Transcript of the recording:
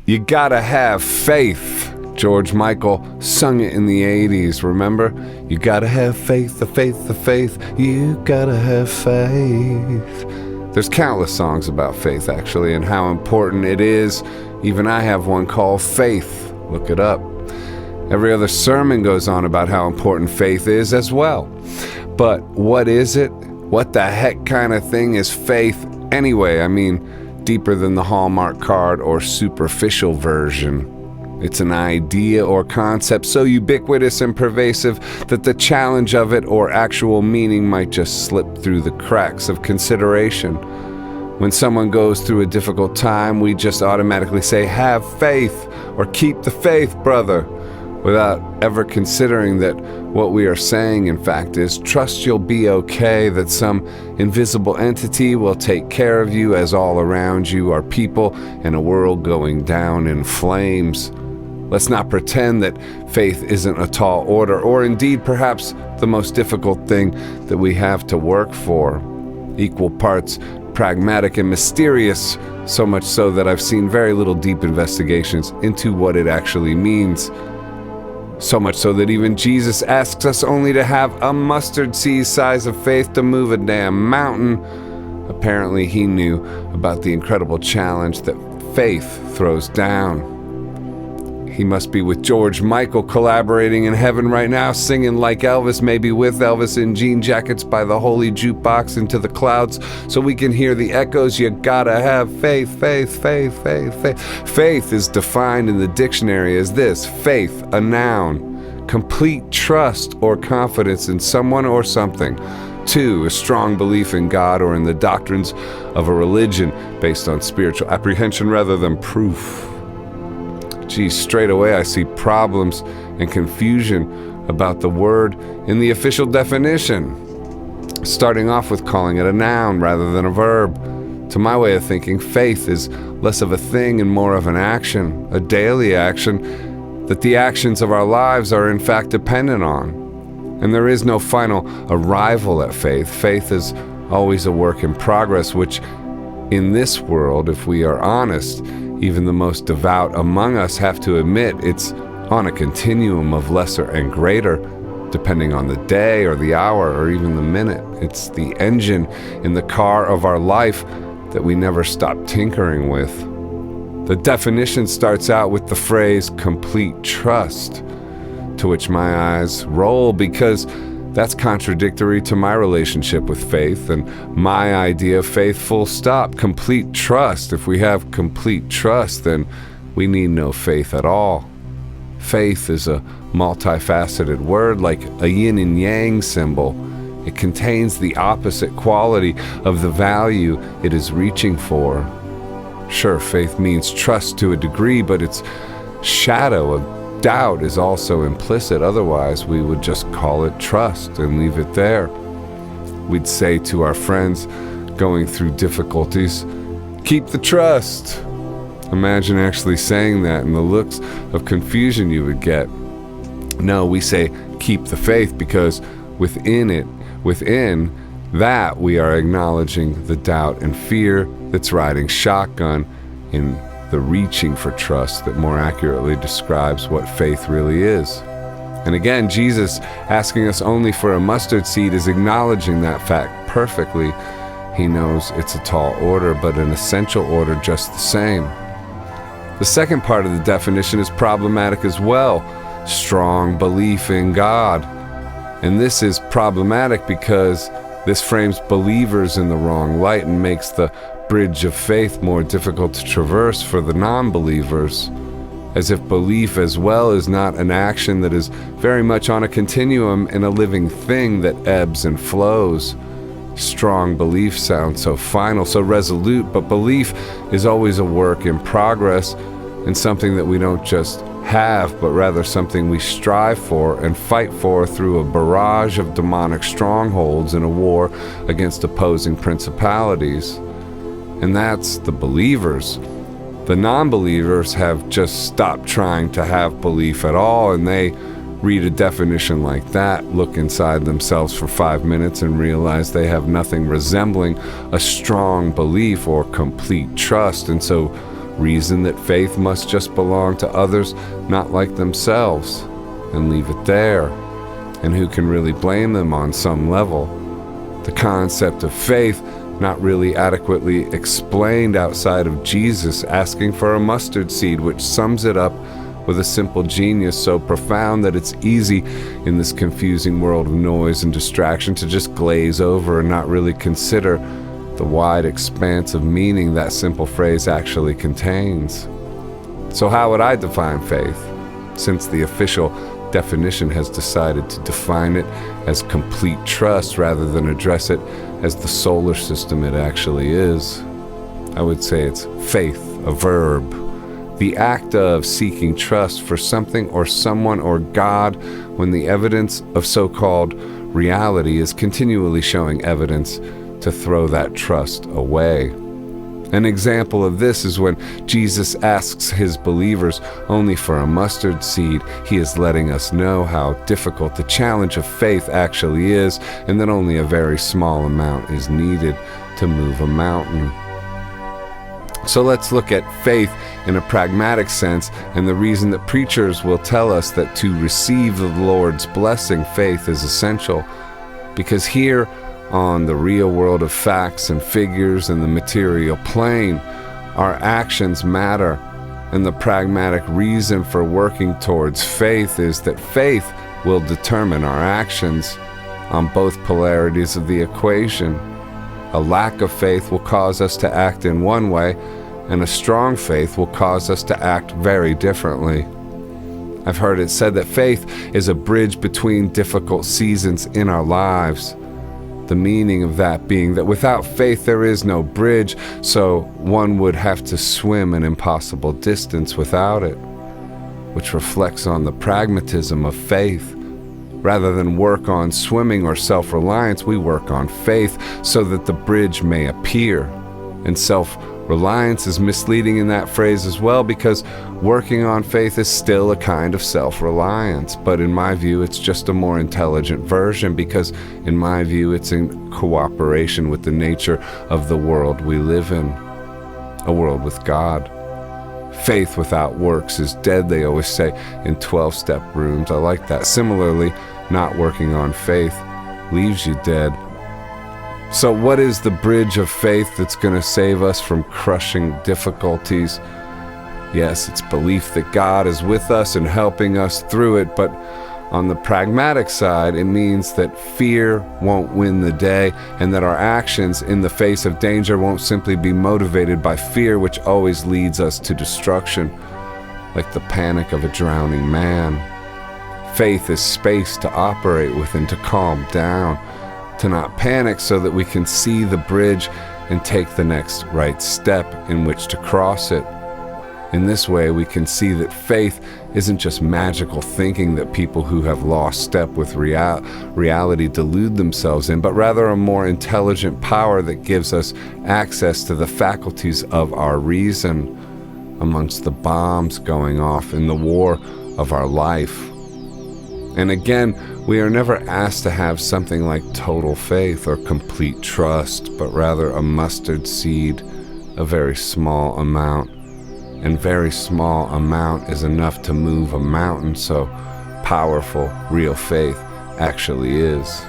You gotta have faith. George Michael sung it in the 80s, remember? You gotta have faith, the faith, the faith. You gotta have faith. There's countless songs about faith, actually, and how important it is. Even I have one called Faith. Look it up. Every other sermon goes on about how important faith is as well. But what is it? What the heck kind of thing is faith anyway? I mean, deeper than the Hallmark card or superficial version. It's an idea or concept so ubiquitous and pervasive that the challenge of it or actual meaning might just slip through the cracks of consideration. When someone goes through a difficult time, we just automatically say, have faith, or keep the faith, brother, without ever considering that what we are saying, in fact, is trust you'll be okay, that some invisible entity will take care of you as all around you are people in a world going down in flames. Let's not pretend that faith isn't a tall order, or indeed perhaps the most difficult thing that we have to work for. Equal parts pragmatic and mysterious, so much so that I've seen very little deep investigations into what it actually means. So much so that even Jesus asks us only to have a mustard seed size of faith to move a damn mountain. Apparently he knew about the incredible challenge that faith throws down. He must be with George Michael collaborating in heaven right now, singing like Elvis, maybe with Elvis in jean jackets by the holy jukebox into the clouds so we can hear the echoes. You gotta have faith, faith, faith, faith, faith. Faith is defined in the dictionary as this: faith, a noun, complete trust or confidence in someone or something. 2, a strong belief in God or in the doctrines of a religion based on spiritual apprehension rather than proof. Geez, straight away I see problems and confusion about the word in the official definition, starting off with calling it a noun rather than a verb. To my way of thinking, faith is less of a thing and more of an action, a daily action that the actions of our lives are in fact dependent on. And there is no final arrival at faith. Faith is always a work in progress, which in this world, if we are honest, even the most devout among us have to admit it's on a continuum of lesser and greater, depending on the day or the hour or even the minute. It's the engine in the car of our life that we never stop tinkering with. The definition starts out with the phrase complete trust, to which my eyes roll because that's contradictory to my relationship with faith and my idea of faith, full stop. Complete trust. If we have complete trust, then we need no faith at all. Faith is a multifaceted word, like a yin and yang symbol. It contains the opposite quality of the value it is reaching for. Sure, faith means trust to a degree, but its shadow of doubt is also implicit. Otherwise, we would just call it trust and leave it there. We'd say to our friends going through difficulties, keep the trust. Imagine actually saying that and the looks of confusion you would get. No, we say keep the faith because within that we are acknowledging the doubt and fear that's riding shotgun in the reaching for trust that more accurately describes what faith really is. And again, Jesus asking us only for a mustard seed is acknowledging that fact perfectly. He knows it's a tall order, but an essential order just the same. The second part of the definition is problematic as well: strong belief in God. And this is problematic because this frames believers in the wrong light and makes the bridge of faith more difficult to traverse for the non-believers, as if belief as well is not an action that is very much on a continuum and a living thing that ebbs and flows. Strong belief sounds so final, so resolute, but belief is always a work in progress and something that we don't just have, but rather something we strive for and fight for through a barrage of demonic strongholds in a war against opposing principalities. And that's the believers. The non-believers have just stopped trying to have belief at all, and they read a definition like that, look inside themselves for 5 minutes and realize they have nothing resembling a strong belief or complete trust, and so reason that faith must just belong to others, not like themselves, and leave it there. And who can really blame them on some level? The concept of faith not really adequately explained outside of Jesus asking for a mustard seed, which sums it up with a simple genius so profound that it's easy in this confusing world of noise and distraction to just glaze over and not really consider the wide expanse of meaning that simple phrase actually contains. So how would I define faith, since the official definition has decided to define it as complete trust rather than address it as the solar system it actually is? I would say it's faith, a verb. The act of seeking trust for something or someone or God when the evidence of so-called reality is continually showing evidence to throw that trust away. An example of this is when Jesus asks his believers only for a mustard seed. He is letting us know how difficult the challenge of faith actually is, and that only a very small amount is needed to move a mountain. So let's look at faith in a pragmatic sense, and the reason that preachers will tell us that to receive the Lord's blessing, faith is essential. Because here, on the real world of facts and figures and the material plane, our actions matter, and the pragmatic reason for working towards faith is that faith will determine our actions on both polarities of the equation. A lack of faith will cause us to act in one way, and a strong faith will cause us to act very differently. I've heard it said that faith is a bridge between difficult seasons in our lives. The meaning of that being that without faith there is no bridge, so one would have to swim an impossible distance without it, which reflects on the pragmatism of faith. Rather than work on swimming or self-reliance, we work on faith so that the bridge may appear. And self-reliance is misleading in that phrase as well, because working on faith is still a kind of self-reliance. But in my view, it's just a more intelligent version, because in my view, it's in cooperation with the nature of the world we live in, a world with God. Faith without works is dead, they always say in 12-step rooms. I like that. Similarly, not working on faith leaves you dead. So what is the bridge of faith that's going to save us from crushing difficulties? Yes, it's belief that God is with us and helping us through it, but on the pragmatic side, it means that fear won't win the day, and that our actions in the face of danger won't simply be motivated by fear, which always leads us to destruction, like the panic of a drowning man. Faith is space to operate within, to calm down, to not panic so that we can see the bridge and take the next right step in which to cross it. In this way, we can see that faith isn't just magical thinking that people who have lost step with reality delude themselves in, but rather a more intelligent power that gives us access to the faculties of our reason amongst the bombs going off in the war of our life. And again, we are never asked to have something like total faith or complete trust, but rather a mustard seed, a very small amount. And very small amount is enough to move a mountain, so powerful, real faith actually is.